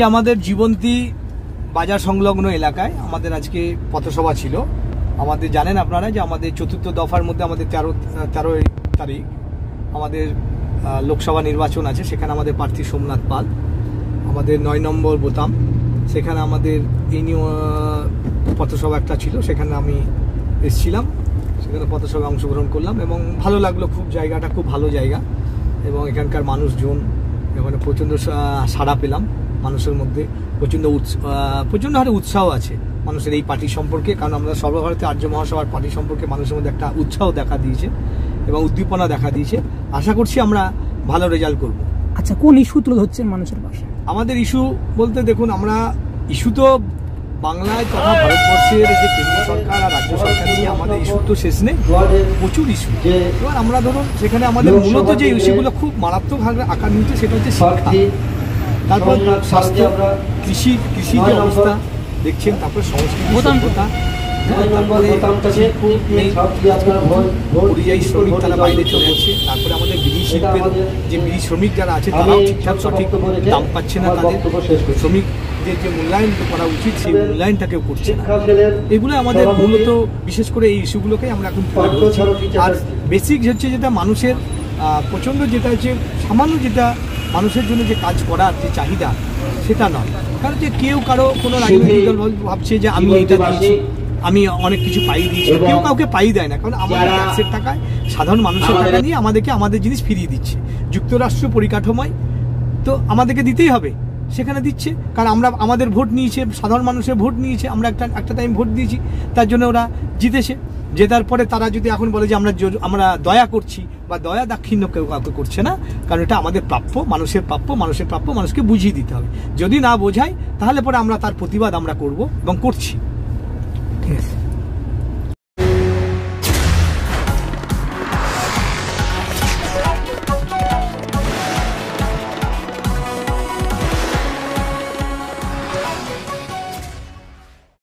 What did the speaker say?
আমাদের জীবন্তী বাজার সংলগ্ন এলাকায় আমাদের আজকে পথসভা ছিল। আমাদের জানেন আপনারা যে আমাদের চতুর্থ দফার মধ্যে আমাদের 13 তারিখ আমাদের লোকসভা নির্বাচন আছে। সেখানে আমাদের প্রার্থী সোমনাথ পাল, আমাদের 9 নম্বর বোতাম, সেখানে আমাদের এই নিয়ে পথসভা একটা ছিল, সেখানে আমি এসেছিলাম, সেখানে পথসভায় অংশগ্রহণ করলাম এবং ভালো লাগলো। খুব জায়গাটা খুব ভালো জায়গা এবং এখানকার মানুষজন এখানে প্রচণ্ড সাড়া পেলাম। মানুষের মধ্যে প্রচণ্ড হারে উৎসাহ আছে মানুষের এই পার্টি সম্পর্কে, কারণ আমরা সর্বভারতীয় আর্য মহাসভার পার্টি সম্পর্কে মানুষের মধ্যে একটা উৎসাহ দেখা দিয়েছে এবং উদ্দীপনা দেখা দিয়েছে। আশা করছি আমরা ভালো রেজাল্ট করব। আচ্ছা, কোন ইস্যু তুলে ধরছেন মানুষের পাশে? আমাদের ইস্যু বলতে দেখুন, আমরা ইস্যু তো বাংলায় তথা ভারতবর্ষের যে কেন্দ্র সরকার আর রাজ্য সরকার নিয়ে আমাদের ইস্যু তো শেষ নেই, প্রচুর ইস্যু। এবার আমরা ধরুন সেখানে আমাদের মূলত যে ইস্যুগুলো খুব মারাত্মক আকার নিচ্ছে সেটা হচ্ছে শিক্ষা, তারপর স্বাস্থ্য, কৃষি যে অবস্থা দেখছেন, তারপর সংস্কৃতি সভ্যতা, তারপরে পরিযায়ী শ্রমিক তারা বাইরে চলে যাচ্ছে, তারপরে আমাদের বিড়ি শিল্পের যে বিড়ি শ্রমিক যারা আছে তারাও ঠিকঠাক সঠিক দাম পাচ্ছে না, তাদের শ্রমিকদের যে মূল্যায়ন করা উচিত সেই মূল্যায়নটাকেও করছে না। এগুলো আমাদের মূলত বিশেষ করে এই ইস্যুগুলোকে আমরা এখন তুলে ধরছি। আর বেসিক হচ্ছে যেটা মানুষের প্রচণ্ড যেটা হচ্ছে সামান্য যেটা মানুষের জন্য যে কাজ করার যে চাহিদা সেটা নয়। কারণ যে কেউ কারো কোনো রাজনৈতিক দল ভাবছে যে আমি এটা দিয়েছি, আমি অনেক কিছু পাই দিয়েছি, কেউ কাউকে পাই দেয় না। কারণ আমাদের ট্যাক্সের টাকায় সাধারণ মানুষের টাকা নিয়ে আমাদেরকে আমাদের জিনিস ফিরিয়ে দিচ্ছে। যুক্তরাষ্ট্র পরিকাঠামোয় তো আমাদেরকে দিতেই হবে, সেখানে দিচ্ছে, কারণ আমরা আমাদের ভোট নিয়েছে, সাধারণ মানুষের ভোট নিয়েছে, আমরা একটা টাইম ভোট দিয়েছি, তার জন্য ওরা জিতেছে। জেতার পরে তারা যদি এখন বলে যে আমরা দয়া করছি বা দয়া দাক্ষিণ্য কেউ কাউকে করছে না, কারণ এটা আমাদের প্রাপ্য, মানুষের প্রাপ্য, মানুষকে বুঝিয়ে দিতে হবে। যদি না বোঝায় তাহলে পরে আমরা তার প্রতিবাদ আমরা করব এবং করছি। ঠিক আছে।